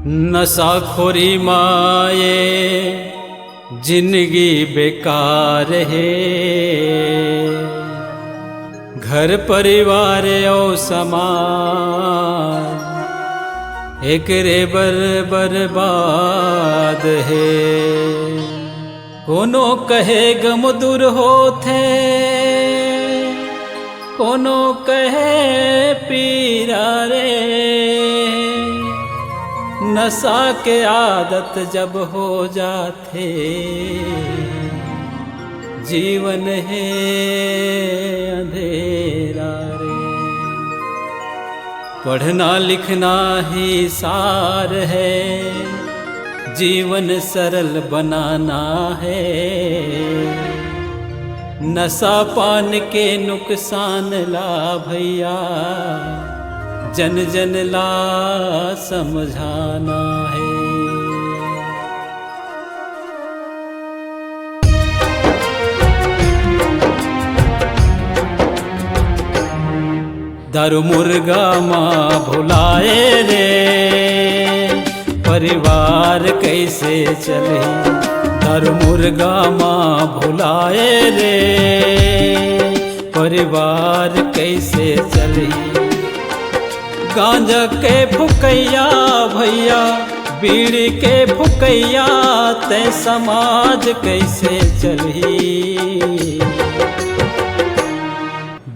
नशाखोरी माए जिंदगी बेकार है। घर परिवार और समाज एक रे बर्बाद है। कोनो कहे गम दूर होते, कोनो कहे पीरा रे। नशा के आदत जब हो जाते, जीवन है अंधेरा रे। पढ़ना लिखना ही सार है, जीवन सरल बनाना है। नशा पान के नुकसान ला भैया, जन जन ला समझाना है। दारू मुर्गा माँ भुलाए रे, परिवार कैसे चले। दारू मुर्गा माँ भुलाए रे, परिवार कैसे चले। गांजा के फुकैया भैया, बीड़ी के फुकैया, ते समाज कैसे चली।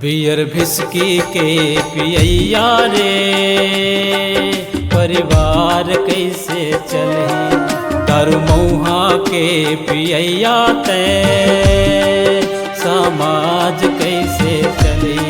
बियर भिस्की के पियैया रे, परिवार कैसे चले। दारू मऊहा के पियैया ते समाज कैसे चले।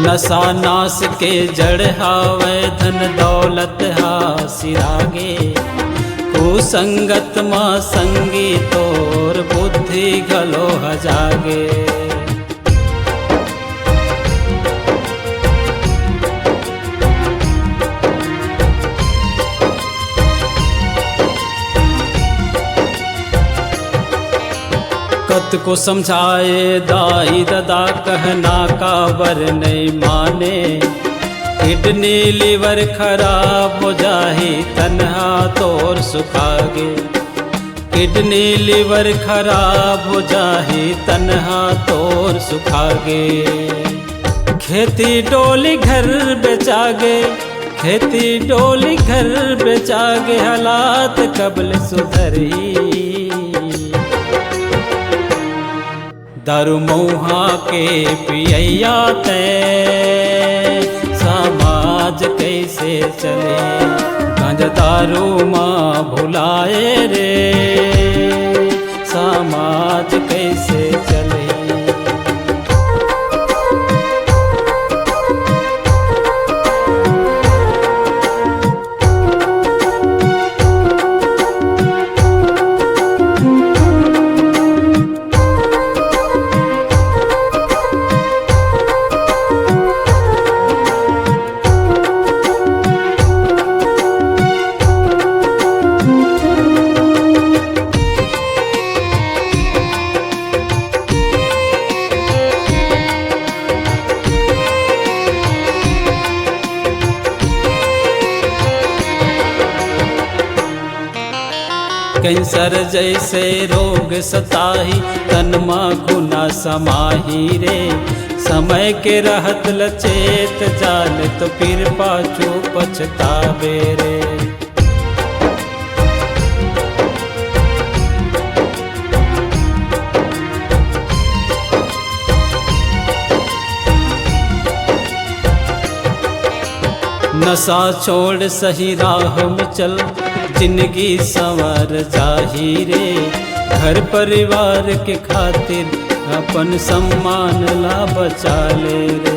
नशा नाश के जड़ हावे, धन दौलत हासिरागे। कुसंगत माँ संगी तोर, बुद्धि घलो हजागे। कत को समझाए दाई ददा, कहना का बर नहीं माने। किडनी लीवर खराब हो जाही, तन्हा तोर सुखागे। किडनी लीवर खराब हो जाही, तन्हा तोर सुखागे। खेती डोली घर बेचागे, खेती डोली घर बेचागे। हालात कबल सुधरी। दारू मऊहा के पियैया ते समाज कैसे चले। गांजा दारू माँ भुलाए रे, समाज कैसे चले। कैंसर जैसे रोग सताही, तन माँ गुना समाही रे। समय के रहत लचेत जाल, तो फिर पाछू पछतावे रे। नशा छोड़ सही राह में चल, जिंदगी संवर जाही रे। घर परिवार के खातिर अपन सम्मान ला बचा ले रे।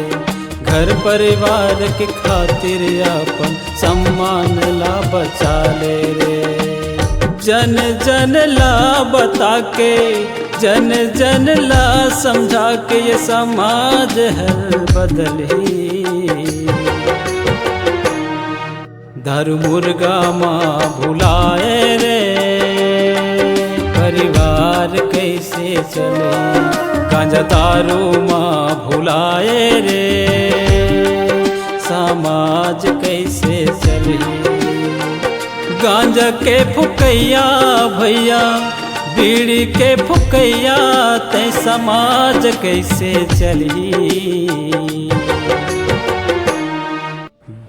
घर परिवार के खातिर अपन सम्मान ला बचा ले रे। जन जन ला बता के, जन जन ला समझा के ये समाज है बदली। दारू मुर्गा माँ भुलाए रे, परिवार कैसे चले। गांजा दारू माँ भुलाए रे, समाज कैसे चले। गांजा के फुकैया भैया, बीड़ी के फुकैया, ते समाज कैसे चली।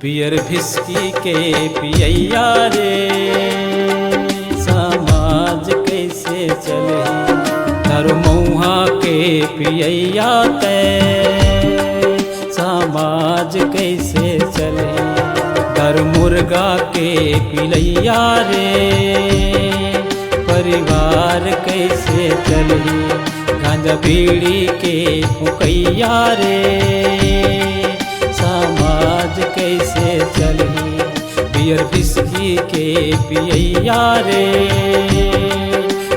बियर भिस्की के पियैया रे, समाज कैसे चले। दारू मऊहा के पियैया ते समाज कैसे चले। दारू मुर्गा के पिलैया रे, परिवार कैसे चले। गांजा बीड़ी के फुकैया रे, समाज कैसे चले। बियर बिस्की के पियैया रे,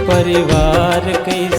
परिवार